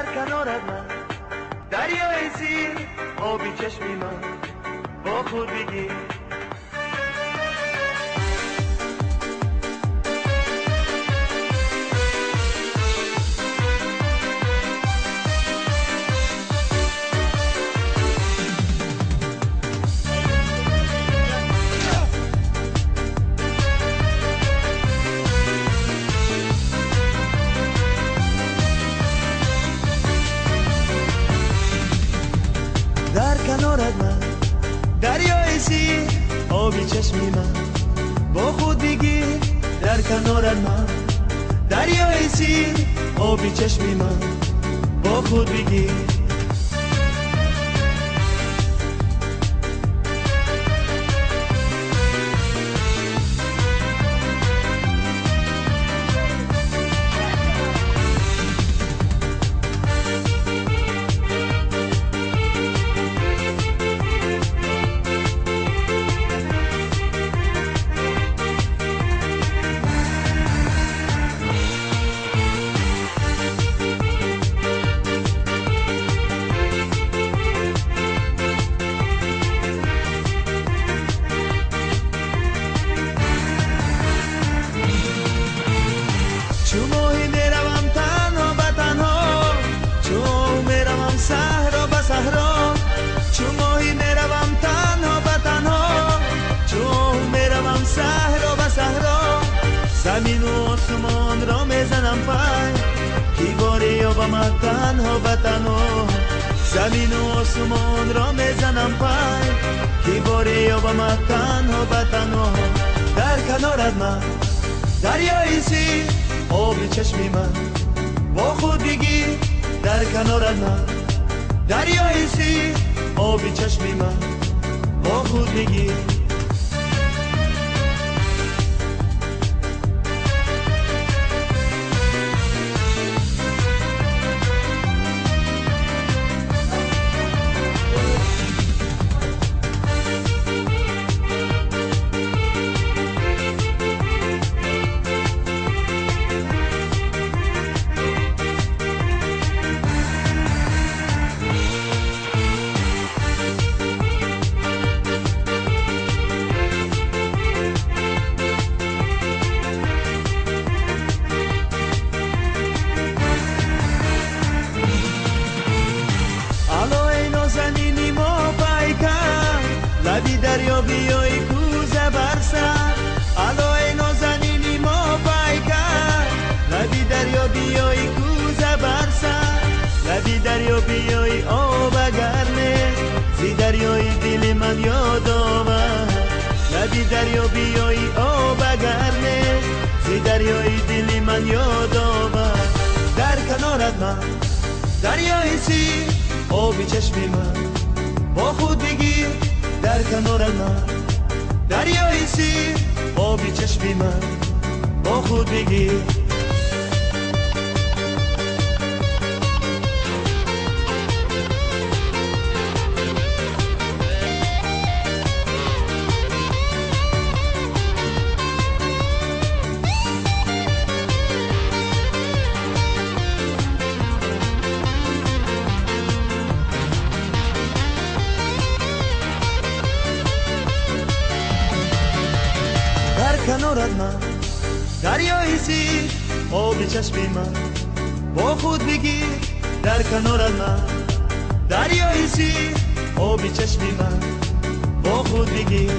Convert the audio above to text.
در کنارت من، دریای سیر آبی چشمی من، با خود بگیر در کنارت من، دریای سیر آبی چشمی من، با خود بگیر در کنارت من، دریای سیر آبی چشمی من، با خود بگیر چو ماهی میروم تنها به تنها، چو میروم صحرا به صحرا، چو ماهی میروم تنها به تنها، چو میروم صحرا به صحرا، زمین و آسمان را میزنم پای، کی باری یابم تنها به تنها، زمین و آسمان را میزنم پای، کی باری یابم تنها به تنها. در کنارت من، دریای سیر آبی چشمی من، با خود بگیر در کنارت من، دریای سیر آبی چشمی من، با خود بگیر لبی دریا بیای کوزه برسر، علای نازنینی ما پیکر، لبی دریا بیای کوزه برسر، لبی دریا بیای آب گرمه، زی دریای دل من یاد آور، لبی دریا بیای آب گرمه، زی دریای دل من یاد آور. در کنارت من، دریای سیر آبی چشمی من، با خود بگیر در کنارت من، دریای سیر آبی چشمی من، با خود بگیر کنارت من، دریای سیر آبی چشمی من، با خود بگیر در کنارت من، دریای سیر آبی چشمی من، با خود بگیر